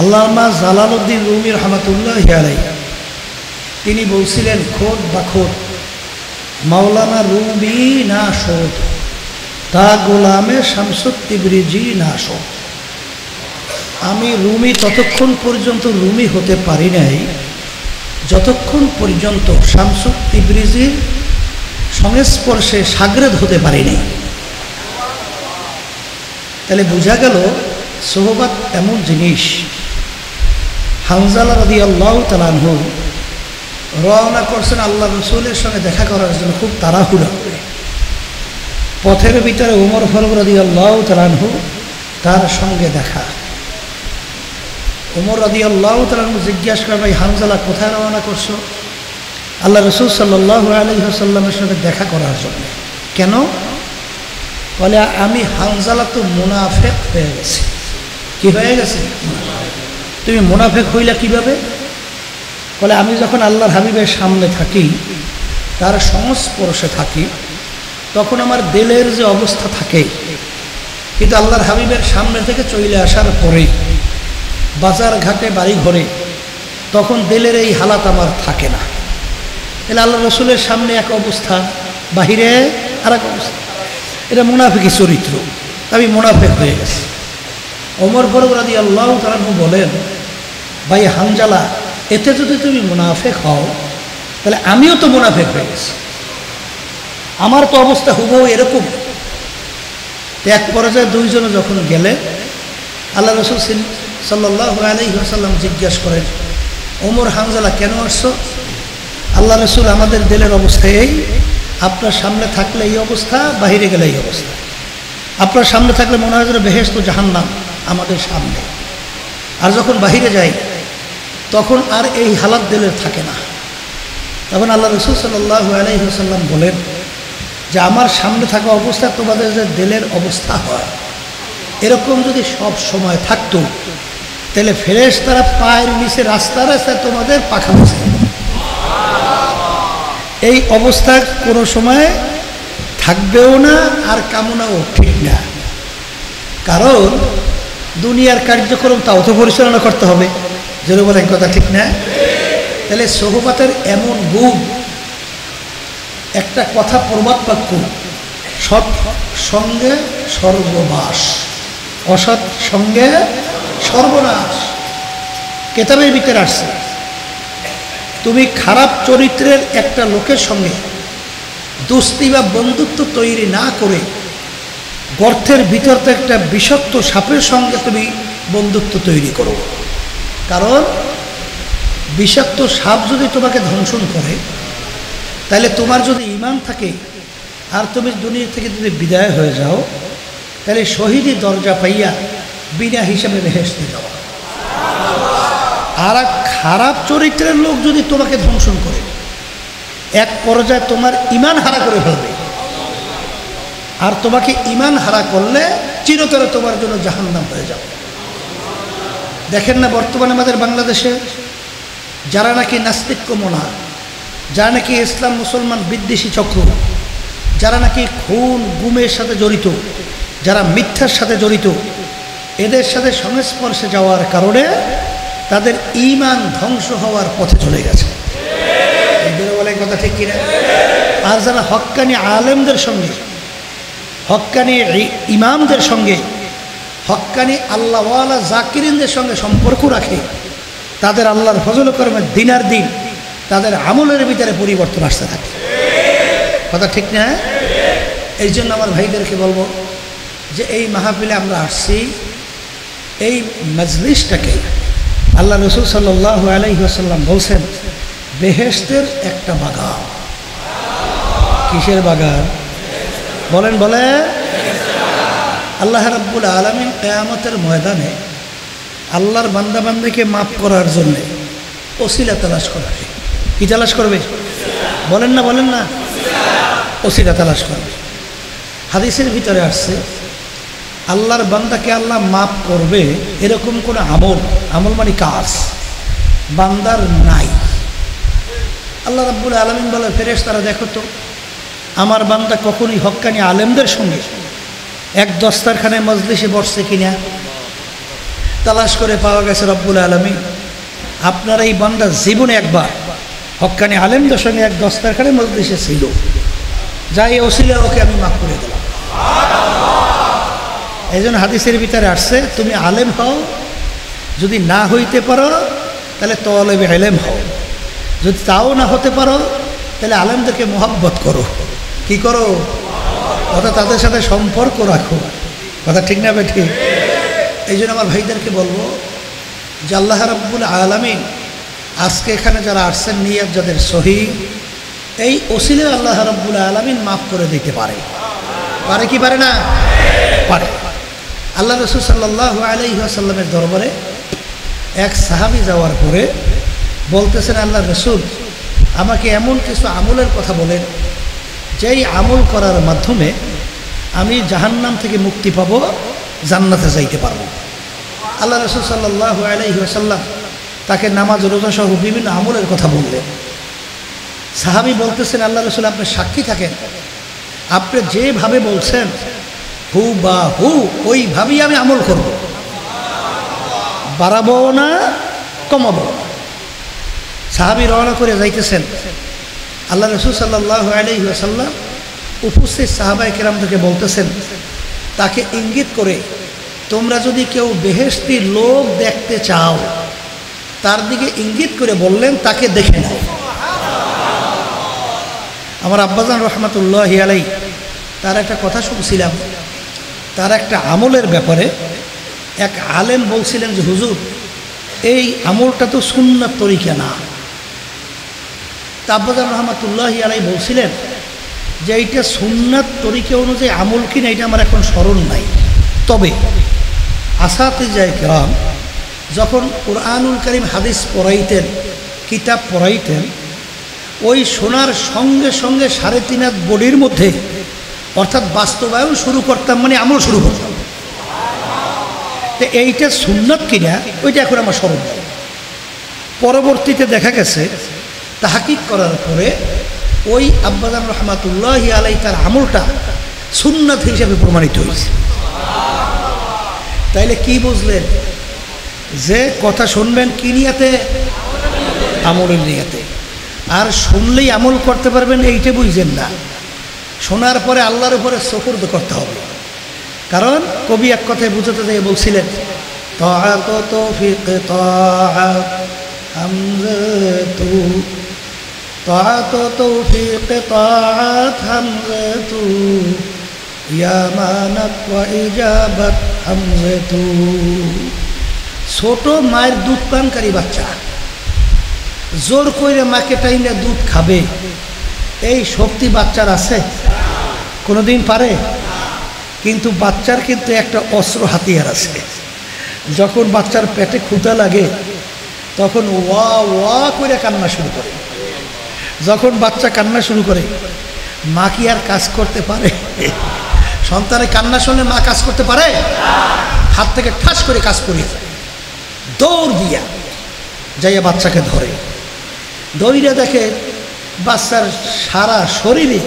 আল্লামা Jalaluddin Rumi রহমাতুল্লাহি আলাইহি তিনি বলছিলেন, খোদ বা খোদ মাওলানা রুমি না শোধ তা গোলামে শামসুত তিবরিজি না শোধ। আমি রুমি ততক্ষণ পর্যন্ত রুমি হতে পারি নাই যতক্ষণ পর্যন্ত শামসুত তিবরিজির সংস্পর্শে সাগরেদ হতে পারিনি। তাহলে বোঝা গেল সোহবাত এমন জিনিস। হানজালা রাদিয়াল্লাহু তাআলা আনহু রওনা করছেন আল্লাহ রসুলের সঙ্গে দেখা করার জন্য খুব তাড়াহুড়া করে। পথের ভিতরে ওমর ফারুক রাদিয়াল্লাহু তাআলা আনহু তার সঙ্গে দেখা। ওমর রাদিয়াল্লাহু তাআলা আনহু জিজ্ঞাসা করে, ভাই হানজালা কোথায় রওনা করছো? আল্লাহ রসুল সাল্লাল্লাহু আলাইহি ওয়াসাল্লামের সঙ্গে দেখা করার জন্য। কেন? বলে, আমি হানজালা তো মুনাফেক হয়ে গেছি। কি হয়ে গেছে? তুমি মুনাফেক হইলা কিভাবে? বলে, আমি যখন আল্লাহর হাবিবের সামনে থাকি, তার সংস্পর্শে থাকি, তখন আমার দিলের যে অবস্থা থাকে, কিন্তু আল্লাহর হাবিবের সামনে থেকে চলে আসার পরে বাজার ঘাটে বাড়ি ঘরে তখন দিলের এই হালাত আমার থাকে না। তাহলে আল্লাহ রসুলের সামনে এক অবস্থা, বাহিরে আর এক অবস্থা। এটা মুনাফিকি চরিত্র। আমি মুনাফেক হয়ে গেছি। ওমর ফারুক রাদিয়াল্লাহু তাআলা বলেন, ভাই হানজালা, এতে যদি তুমি মুনাফেক হও তাহলে আমিও তো মুনাফেক হয়ে গেছি। আমার তো অবস্থা হুবহু এরকম। এক পর্যায়ে দুইজনে যখন গেলে আল্লাহ রসুল সাল্লাল্লাহু আলাইহি ওয়াসাল্লাম জিজ্ঞাসা করেন, ওমর, হানজালা কেন আসছো? আল্লাহ রসুল, আমাদের দিলের অবস্থা এই, আপনার সামনে থাকলে এই অবস্থা, বাহিরে গেলে এই অবস্থা। আপনার সামনে থাকলে মনে হয় যেন বেহেশত জাহান্নাম আমাদের সামনে, আর যখন বাহিরে যাই তখন আর এই হালাত দিলের থাকে না। তখন আল্লাহ রসুল সাল্লাল্লাহু আলাইহি ওয়াসাল্লাম বলেন যে, আমার সামনে থাকা অবস্থা তোমাদের যে দিলের অবস্থা হয়, এরকম যদি সব সময় থাকতো তাহলে ফেরেশতারা পায়ের নিচে রাস্তায় রাস্তায় তোমাদের পাখা বসে। এই অবস্থা কোনো সময় থাকবেও না, আর কামনাও ঠিক না। কারণ দুনিয়ার কার্যক্রম তাও তো পরিচালনা করতে হবে, যেন বলেন কথা ঠিক না? তাহলে সোহবাতের এমন গুণ, একটা কথা প্রবাদ বাক্য, সৎ সঙ্গে সর্ববাস, অসৎ সঙ্গে সর্বনাশ। কেতাবের ভিতরে আসছে, তুমি খারাপ চরিত্রের একটা লোকের সঙ্গে দোস্তি বা বন্ধুত্ব তৈরি না করে গর্তের ভিতর থেকে একটা বিষাক্ত সাপের সঙ্গে তুমি বন্ধুত্ব তৈরি করো। কারণ বিষাক্ত সাপ যদি তোমাকে ধ্বংসন করে, তাহলে তোমার যদি ঈমান থাকে আর তুমি দুনিয়া থেকে যদি বিদায় হয়ে যাও, তাহলে শহীদি দরজা পাইয়া বিনা হিসাবে বেহেশতে যাওয়া। আর খারাপ চরিত্রের লোক যদি তোমাকে ধ্বংসন করে, এক পর্যায়ে তোমার ঈমান হারা করে ফেলবে, আর তোমাকে ঈমান হারা করলে চিরতরে তোমার জন্য জাহান্নাম হয়ে যাবে। দেখেন না বর্তমানে আমাদের বাংলাদেশে যারা নাকি নাস্তিক্য মোনা, যারা নাকি ইসলাম মুসলমান বিদ্বেষী চক্র, যারা নাকি খুন গুমের সাথে জড়িত, যারা মিথ্যার সাথে জড়িত, এদের সাথে সংস্পর্শে যাওয়ার কারণে তাদের ঈমান ধ্বংস হওয়ার পথে চলে গেছে। এদের বলে কথা ঠিক কিনা? আর যারা হক্কানি আলেমদের সঙ্গে, হক্কানি ইমামদের সঙ্গে, হক্কানি আল্লাহওয়ালা জাকিরিনদের সঙ্গে সম্পর্ক রাখে, তাদের আল্লাহর ফজল করমে দিনার দিন তাদের আমলের ভিতরে পরিবর্তন আসতে থাকে। কথা ঠিক না? এই জন্য আমার ভাইদেরকে বলবো যে এই মাহফিলে আমরা আসছি, এই মজলিসটাকে আল্লাহ রসুল সাল্লাল্লাহু আলাইহি ওয়াসাল্লাম বলছেন বেহেশতের একটা বাগান। কিসের বাগান? বলেন বলে। আল্লাহ রাব্বুল আলামিন কিয়ামতের ময়দানে আল্লাহর বান্দা বান্দাকে মাফ করার জন্য ওসিলা তালাশ করবে। কি তালাশ করবে? বলেন না, বলেন না। ওসিলা তালাশ করবে। হাদিসের ভিতরে আসছে আল্লাহর বান্দাকে আল্লাহ মাফ করবে এরকম কোনো আমল মানে কাজ বান্দার নাই। আল্লাহ রাব্বুল আলামিন বলে, ফেরেশতারা দেখো তো আমার বান্দা কখনোই হক্কানি আলেমদের সঙ্গে এক দস্তারখানে মজলিসে বসছে কিনা, তালাশ করে পাওয়া গেছে রব্বুল আলামিন আপনার এই বান্দা জীবনে একবার হক্কানি আলেমদের সঙ্গে এক দস্তারখানে মজলিসে ছিল, যাই ওসিলা ওকে আমি মাফ করে দিলাম। এই জন্য হাদিসের ভিতরে আসছে, তুমি আলেম হও, যদি না হইতে পারো তাহলে তলেবে ইলম হও, যদি তাও না হতে পারো তাহলে আলেমদেরকে মোহাব্বত করো। কি করো? অর্থাৎ তাদের সাথে সম্পর্ক রাখো। কথা ঠিক না ঠিক? এই জন্য আমার ভাইদেরকে বলবো যে আল্লাহ রাব্বুল আলামিন আজকে এখানে যারা আসছেন নিয়ত যাদের সহি, এই ওসিলে আল্লাহ রাব্বুল আলামিন মাফ করে দিতে পারে। পারে কি পারে না? পারে। আল্লাহ রাসূল সাল্লাল্লাহু আলাইহি ওয়াসাল্লামের দরবারে এক সাহাবী যাওয়ার পরে বলতেছেন, আল্লাহ রাসূল আমাকে এমন কিছু আমলের কথা বলেন যেই আমল করার মাধ্যমে আমি জাহান্নাম থেকে মুক্তি পাব, জান্নাতে যাইতে পারব। আল্লাহ রাসূল সাল্লাল্লাহু আলাইহি ওয়াসাল্লাম তাকে নামাজ রোজা সহ বিভিন্ন আমলের কথা বললেন। সাহাবী বলতেছেন, আল্লাহ রাসূল আপনি সাক্ষী থাকেন, আপনি যেভাবে বলছেন হু বা হু ওইভাবেই আমি আমল করব, বাড়াবো না কমাবো। সাহাবী রওনা করে যাইতেছেন। আল্লাহ রাসূল সাল্লাল্লাহু আলাইহি ওয়াসাল্লাম উপস্থিত সাহাবায়ে কেরামদেরকে বলতেছেন, তাকে ইঙ্গিত করে তোমরা যদি কেউ বেহেশতি লোক দেখতে চাও, তার দিকে ইঙ্গিত করে বললেন তাকে দেখে নাও। আমার আব্বাজান রহমাতুল্লাহি আলাইহি তার একটা কথা শুনছিলাম, তার একটা আমলের ব্যাপারে এক আলেম বলছিলেন যে হুজুর এই আমলটা তো সুন্নাত তরিকা না। তা আব্বাজান রহমাতুল্লাহি আলাইহি বলছিলেন যে এইটা সুন্নাত তরিকা অনুযায়ী আমল কিনা এটা আমার এখন স্মরণ নাই, তবে আসাতিজায়ে কেরাম যখন কুরআনুল কারীম হাদিস পড়াইতেন, কিতাব পড়াইতেন, ওই শোনার সঙ্গে সঙ্গে ৩.৫ হাত বডির মধ্যে অর্থাৎ বাস্তবায়ন শুরু করতাম, মানে আমল শুরু করতাম। তো এইটা সুন্নাত কিনা ওইটা এখন আমার স্মরণ নেই। পরবর্তীতে দেখা গেছে তাহকিক করার পরে ওই আব্বাজান রহমাতুল্লাহি আলাইহি তার আমলটা সুন্নাত হিসেবে প্রমাণিত হয়েছে। তাইলে কি বুঝলেন? যে কথা শুনবেন কি নিয়াতে? আমলের নিয়াতে। আর শুনলেই আমল করতে পারবেন এইটা বুঝছেন না, শোনার পরে আল্লাহর উপরে সুপুর্দ করতে হবে। কারণ কবি এক কথায় বুঝাতে যেয়ে বলছিলেন, তাআত তৌফিক তাআত হামজাতু, তাআত তৌফিক তাআত হামজাতু, ইয়া মানাত ওয়া ইজাবাত হামজাতু। ছোট মায়ের দুধ পানকারী বাচ্চা জোর করে মাকে টাইনে দুধ খাবে, এই শক্তি বাচ্চার আছে? কোনোদিন পারে? কিন্তু বাচ্চার কিন্তু একটা অস্ত্র হাতিয়ার আছে। যখন বাচ্চার পেটে ক্ষুধা লাগে তখন ওয়া ওয়া করে কান্না শুরু করে। যখন বাচ্চা কান্না শুরু করে মা কি আর কাজ করতে পারে? সন্তানের কান্না শুনে মা কাজ করতে পারে? হাত থেকে ঠাস করে কাজ করিয়ে দৌড় দিয়া যাইয়া বাচ্চাকে ধরে, দৌড়ে দেখে বাচ্চার সারা শরীরে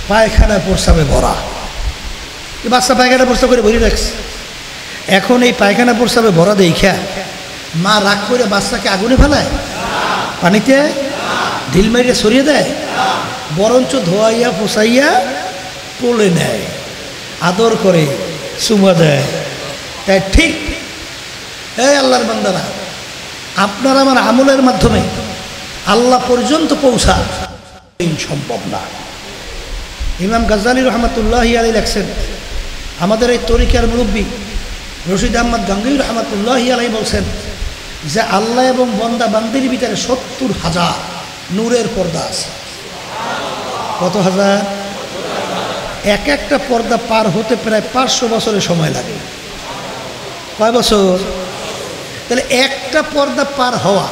পায়খানা প্রস্রাবে ভরা। বাচ্চা পায়খানা প্রস্রাব করে ভরে রাখছে। এখন এই পায়খানা প্রস্রাবে ভরা দেখা মা রাগ করে বাচ্চাকে আগুনে ফেলায়, পানিতে ঢিল মারিয়ে সরিয়ে দেয়, বরঞ্চ ধোয়াইয়া পোষাইয়া কোলে নেয়, আদর করে চুমা দেয়। তাই ঠিক এই আল্লাহর বান্দারা, আপনার আমার আমলের মাধ্যমে আল্লাহ পর্যন্ত পৌঁছা সম্ভব না। ইমাম গাজ্জালী রহমাতুল্লাহি আলাইহি লেখছেন, আমাদের এই তরিকার মুরব্বী রশিদ আহমদ গাঙ্গুহি রহমাতুল্লাহি আলাইহি বলছেন যে আল্লাহ এবং বন্দা বান্দির ভিতরে ৭০,০০০ নূরের পর্দা আছে। কত হাজার? এক একটা পর্দা পার হতে প্রায় ৫০০ বছরের সময় লাগে। কয় বছর? তাহলে একটা পর্দা পার হওয়া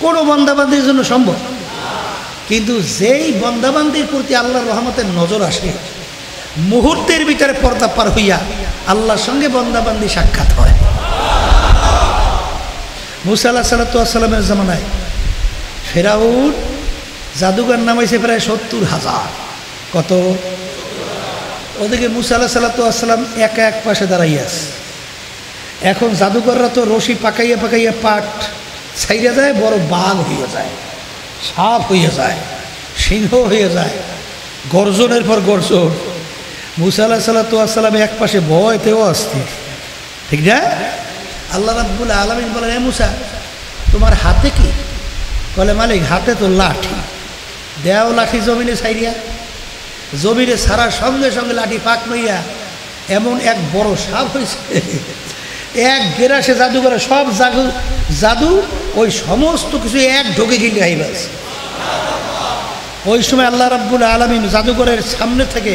কোনো বন্দাবান্দির জন্য সম্ভব? কিন্তু যেই বন্দাবান্দির প্রতি আল্লাহর রহমতের নজর আসে, মুহূর্তের ভিতরে পর্দা পার হইয়া আল্লাহর সঙ্গে বন্দাবান্দি সাক্ষাৎ হয়। মুসা আলাইহিস সালামের জামানায় ফেরাউন জাদুঘর নামাইছে প্রায় ৭০,০০০। কত? ওদিকে মুসা আলাইহিস সালাম একা এক পাশে দাঁড়াইয়া আছে, এখন জাদুকররা তো রশি পাকাইয়া পাকাইয়া পাট ছাইরা যায়, বড় বাঘ হয়ে যায়, সাপ হয়ে যায়, সিংহ হয়ে যায়, গর্জনের পর গর্জন। মুসা আলাইহিসসালাম এক পাশে ভয়তেও অস্থির, ঠিক না? আল্লাহ রাব্বুল আলামিন বলেন, এ মুসা তোমার হাতে কি? বলে মালিক হাতে তো লাঠি। দেও লাঠি জমিনে ছাইরিয়া। জমিনে ছাড়ার সঙ্গে সঙ্গে লাঠি পাক লইয়া এমন এক বড় সাপ হয়েছে, এক গেরাসে জাদু করে সব জাদু ওই সমস্ত কিছু এক ঢোকে গিয়ে গাইবাস। ওই সময় আল্লাহ রাব্বুল আলামিন জাদুঘরের সামনে থেকে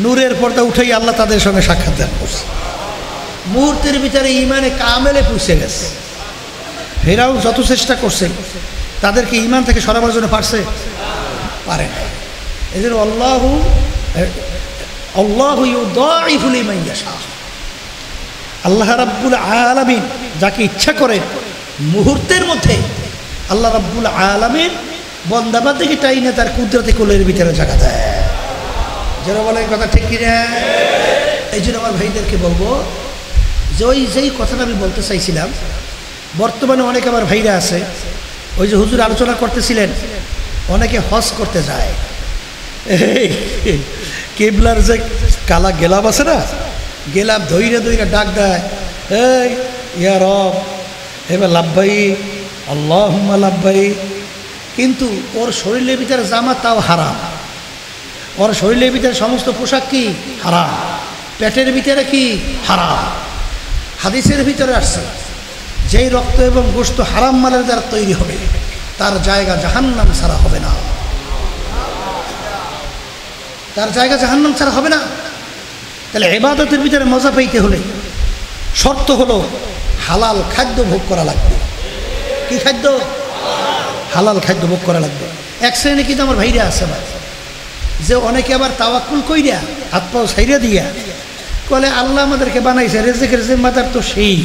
নূরের পর্দা উঠেই আল্লাহ তাদের সঙ্গে সাক্ষাৎ দান করছে। মুহূর্তের ভিতরে ইমানে কামেলে পৌঁছে গেছে। ফেরাউন যত চেষ্টা করছে তাদেরকে ইমান থেকে সরাবার জন্য পারছে? পারে না। এই জন্য আল্লাহু ইউদাইফু লিমান ইয়াশা, আল্লাহ রাব্বুল আলামিন যাকে ইচ্ছা করেন মুহূর্তের মধ্যে আল্লাহ রাব্বুল আলামিন বন্দাবান্দাকে টাইনে তার কুদরতে কোলের ভিতরে জায়গা দেয়। যারা বলে কথা ঠিক কিনা? এই জন্য আমার ভাইদেরকে বলবো যে ওই যেই কথাটা আমি বলতে চাইছিলাম, বর্তমানে অনেক আমার ভাইরা আছে, ওই যে হুজুর আলোচনা করতেছিলেন, অনেকে হজ করতে যায়, কেবলার যে কালা গেলাপ আছে না, গেলাপ ধইরে ধইরে ডাক দেয়, এই ইয়া রব, এবার লাভবাই আল্লাহুম্মা লাভবাই। কিন্তু ওর শরীরের ভিতরে জামা তাও হারাম, ওর শরীরের ভিতরে সমস্ত পোশাক কি হারাম, পেটের ভিতরে কি হারাম। হাদিসের ভিতরে আসছে যেই রক্ত এবং গোশত হারাম মালের দ্বারা তৈরি হবে তার জায়গা জাহান্নাম ছাড়া হবে না, তার জায়গা জাহান্নাম ছাড়া হবে না। তাহলে ইবাদতের ভিতরে মজা পাইতে হলে শর্ত হলো হালাল খাদ্য ভোগ করা লাগবে। কি খাদ্য? হালাল খাদ্য ভোগ করা লাগবে। এক শ্রেণী কিন্তু আমার ভাইরা আছে ভাই, যে অনেকে আবার তাওয়াক্কুল কইরা হাত পাও ছাইরা দিয়া বলে আল্লাহ আমাদেরকে বানাইছে, রেজেকের জিম্মাদার তো সেই,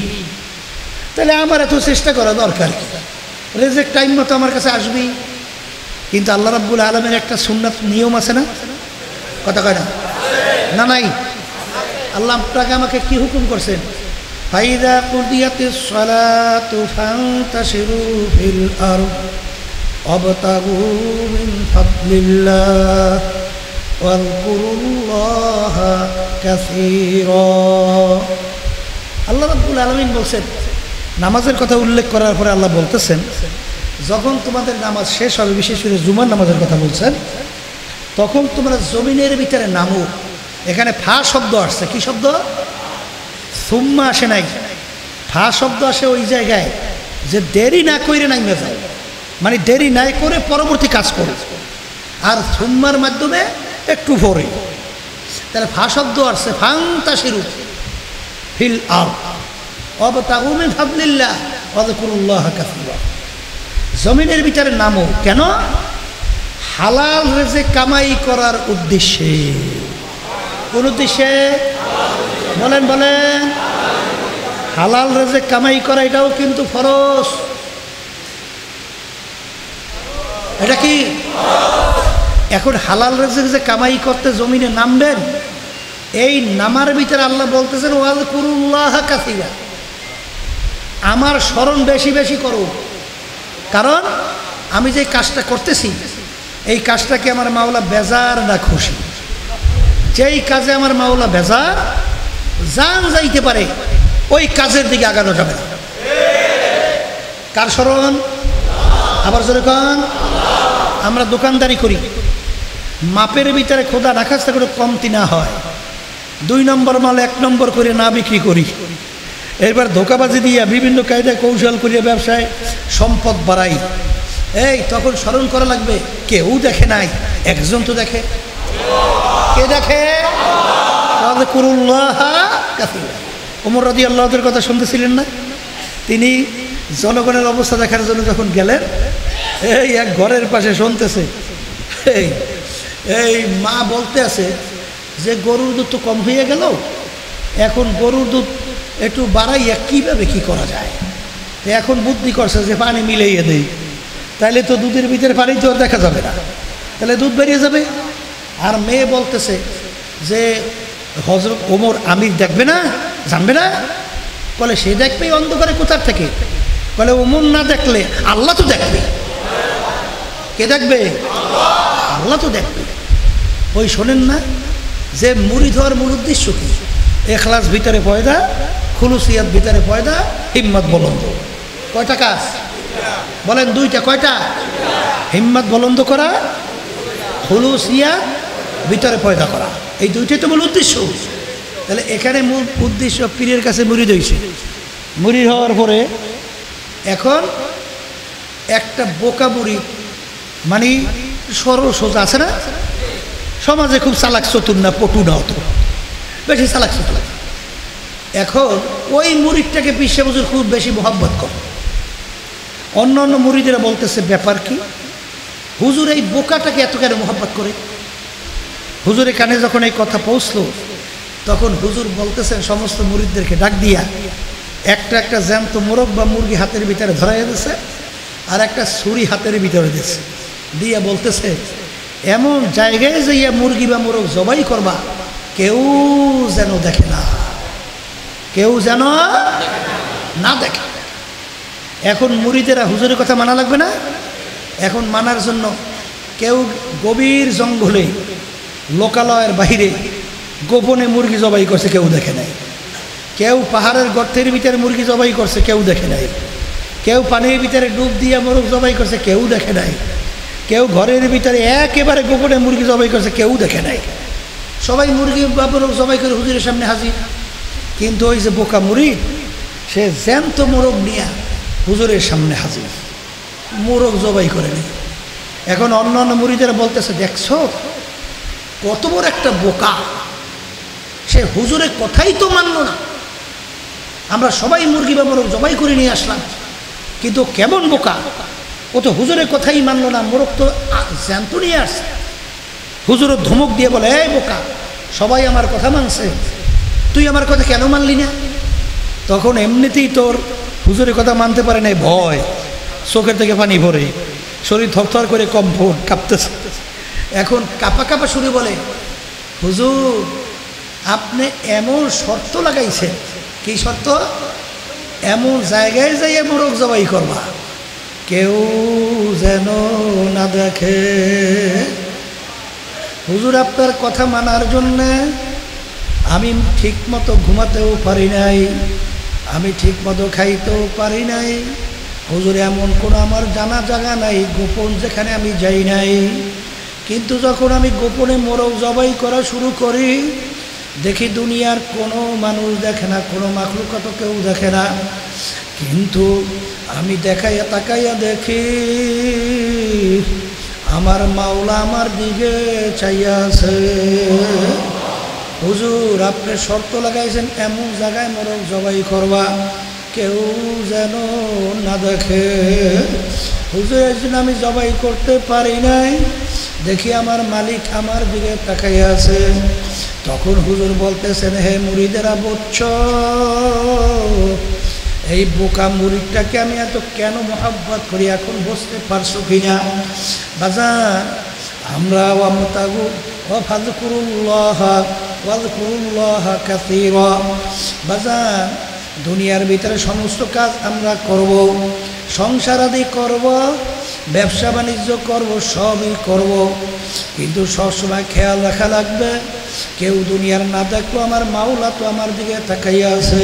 তাহলে আমার এত চেষ্টা করা দরকার কি? রেজেক টাইম মতো আমার কাছে আসবেই। কিন্তু আল্লাহ রাব্বুল আলামিনের একটা সুন্নাত নিয়ম আছে না? কথা কয় না? না নাই? আল্লাহ আপনাকে আমাকে কি হুকুম করছেন? ফাইদা কুদিয়াতিস সালাতু ফান্তাশিরু ফিল আরদ ওয়াবতাগু মিন ফাদলিল্লাহ ওয়াযকুরুল্লাহা কাসীরা। আল্লাহ রাব্বুল আলামিন বলছেন, নামাজের কথা উল্লেখ করার পরে আল্লাহ বলতেছেন, যখন তোমাদের নামাজ শেষ হবে, বিশেষ করে জুমার নামাজের কথা বলছেন, তখন তোমরা জমিনের ভিতরে নামো। এখানে ফা শব্দ আসছে। কি শব্দ? সুম্মা আসে নাই, ফা শব্দ আসে ওই জায়গায় যে দেরি না করে নামে যায়, মানে দেরি নাই করে পরবর্তী কাজ করে, আর সুম্মার মাধ্যমে একটু পরে। তাহলে ফা শব্দ আসছে ফান্তাশিরু ফিল আরদ ওয়াবতাগু মিন ফাদলিল্লাহ ওয়াযকুরুল্লাহা কাসীরা। জমিনের ভিতরে নামো। কেন? হালাল রিজিক কামাই করার উদ্দেশ্যে। কোন উদ্দেশ্যে? বলেন বলেন। হালাল রিজিক কামাই করা এটাও কিন্তু ফরজ। এটা কি? এখন হালাল রিজিক যে কামাই করতে জমিনে নামবেন, এই নামার ভিতরে আল্লাহ বলতেছেন ওয়াযকুরুল্লাহা কাসীরা, আমার স্মরণ বেশি বেশি করো। কারণ আমি যে কাজটা করতেছি এই কাজটাকে আমার মাওলা বেজার না খুশি? যেই কাজে আমার মাওলা বেজার, জান যাইতে পারে, ওই কাজের দিকে আগানো যাবে না। কার স্মরণ? আবার যেরকম আমরা দোকানদারি করি, মাপের ভিতরে খোদা রাখাস্তা করে কমতি না হয়, 2 নম্বর মাল 1 নম্বর করে না বিক্রি করি, এরপর ধোকাবাজি দিয়া বিভিন্ন কায়দায় কৌশল করিয়া ব্যবসায় সম্পদ বাড়াই, এই তখন স্মরণ করা লাগবে কেউ দেখে নাই, একজন তো দেখে। কে দেখে? ওমর রাদিয়াল্লাহু আনহুর কথা শুনতেছিলেন না? তিনি জনগণের অবস্থা দেখার জন্য যখন গেলেন, এই এক ঘরের পাশে শুনতেছে, এই মা বলতে আছে যে গরুর দুধ তো কম হয়ে গেল, এখন গরুর দুধ একটু বাড়াইয়া কীভাবে কি করা যায়। এখন বুদ্ধি করছে যে পানি মিলাইয়ে দেই, তাহলে তো দুধের ভিতরে পানি তো আর দেখা যাবে না, তাহলে দুধ বেরিয়ে যাবে। আর মেয়ে বলতেছে যে হযরত ওমর আমির দেখবে না, জানবে না, বলে সে দেখবে অন্ধকারে কোথার থেকে? বলে ওমন না দেখলে আল্লাহ তো দেখবে। কে দেখবে? আল্লাহ তো দেখবে। ওই শোনেন না যে মুরিদ হওয়ার মূল উদ্দেশ্য কি? এখলাস ভিতরে পয়দা, খুলুসিয়াত ভিতরে পয়দা, হিম্মত বুলন্দ। কয়টা কাজ বলেন? দুইটা। কয়টা? হিম্মত বুলন্দ করা, খুলুসিয়াত ভিতরে পয়দা করা, এই দুইটাই তো মূল উদ্দেশ্য। তাহলে এখানে মূল উদ্দেশ্য পীরের কাছে মুরিদ হয়েছে। মুরিদ হওয়ার পরে এখন একটা বোকা মুরিদ, মানে সরল সোজা আছে না, সমাজে খুব চালাক চতুর না, পটু না, অত বেশি চালাক চতুর। এখন ওই মুরিদটাকে পীর সাহেব হুজুর খুব বেশি মহব্বত করে। অন্য অন্য মুরিদেরা বলতেছে ব্যাপার কি, হুজুর এই বোকাটাকে এত কেন মহব্বত করে? হুজুরের কানে যখন এই কথা পৌঁছলো তখন হুজুর বলতেছেন সমস্ত মুরিদদেরকে ডাক দিয়া একটা একটা জ্যান্ত মোরগ বা মুরগি হাতের ভিতরে ধরাইয়া দিয়েছে, আর একটা ছুরি হাতের ভিতরে দিয়েছে, দিয়া বলতেছে এমন জায়গায় যাইয়া মুরগি বা মোরগ জবাই করবা কেউ যেন দেখে না, কেউ যেন না দেখে। এখন মুরিদেরা হুজুরের কথা মানা লাগবে না? এখন মানার জন্য কেউ গভীর জঙ্গলে লোকালয়ের বাহিরে গোপনে মুরগি জবাই করছে, কেউ দেখে নাই। কেউ পাহাড়ের গর্তের ভিতরে মুরগি জবাই করছে, কেউ দেখে নাই। কেউ পানির ভিতরে ডুব দিয়ে মোরগ জবাই করছে, কেউ দেখে নাই। কেউ ঘরের ভিতরে একেবারে গোপনে মুরগি জবাই করছে, কেউ দেখে নাই। সবাই মুরগি বা মোরগ জবাই করে হুজুরের সামনে হাজির। কিন্তু ওই যে বোকা মুরিদ, সে জ্যান্ত মোরগ নিয়ে হুজুরের সামনে হাজির, মোরগ জবাই করে নেই। এখন অন্য অন্য মুরিদেরা বলতেছে দেখছো কত বড় একটা বোকা, সে হুজুরের কথাই তো মানল না। আমরা সবাই মুরগি বা মোরগ জবাই করে নিয়ে আসলাম, কিন্তু কেমন বোকা, ও তো হুজুরের কথাই মানল না, মোরগ তো জ্যান্ত নিয়ে আসছে। হুজুরের ধমক দিয়ে বলে এই বোকা, সবাই আমার কথা মানছে, তুই আমার কথা কেন মানলি না? তখন এমনিতেই তোর হুজুরের কথা মানতে পারে নাই, ভয়, চোখের থেকে পানি ভরে, শরীর থরথর করে কম্পন কাঁপতেছে। এখন কাঁপা কাঁপা সুরে বলে হুজুর আপনি এমন শর্ত লাগাইছেন। কি শর্ত? এমন জায়গায় যাইয়া মোরগ জবাই করবা কেউ যেন না দেখে। হুজুর আপনার কথা মানার জন্যে আমি ঠিক মতো ঘুমাতেও পারি নাই, আমি ঠিক মতো খাইতেও পারি নাই। হুজুর এমন কোনো আমার জানা জায়গা নাই গোপন যেখানে আমি যাই নাই, কিন্তু যখন আমি গোপনে মোরগ জবাই করা শুরু করি দেখি দুনিয়ার কোনো মানুষ দেখে না, কোনো মাখলুকাত কেউ দেখে না, কিন্তু আমি দেখাইয়া তাকাইয়া দেখি আমার মাওলা আমার দিকে চাইয়া আছে। হুজুর আপনি শর্ত লাগাইছেন এমন জায়গায় মোরগ জবাই করবা কেউ যেন না দেখে। হুজুর এই জন্য আমি জবাই করতে পারি নাই, দেখি আমার মালিক আমার দিকে তাকাইয়া আছে। তখন হুজুর বলতেছেন হে মুরিদেরা বুঝছ এই বোকা মুরিদটাকে আমি এত কেন মহব্বত করি, এখন বুঝতে পারছো কিনা? বাজান আমরা ওয়ামতাগু ওয়া ফাযকুরুল্লাহ ওয়াযকুরুল্লাহ কাসীরা। বাজান দুনিয়ার ভিতরে সমস্ত কাজ আমরা করব, সংসার আদি করব, ব্যবসা বাণিজ্য করব, সবই করব, কিন্তু সবসময় খেয়াল রাখা লাগবে কেউ দুনিয়ার না দেখলো আমার মাওলা তো আমার দিকে তাকাইয়া আছে।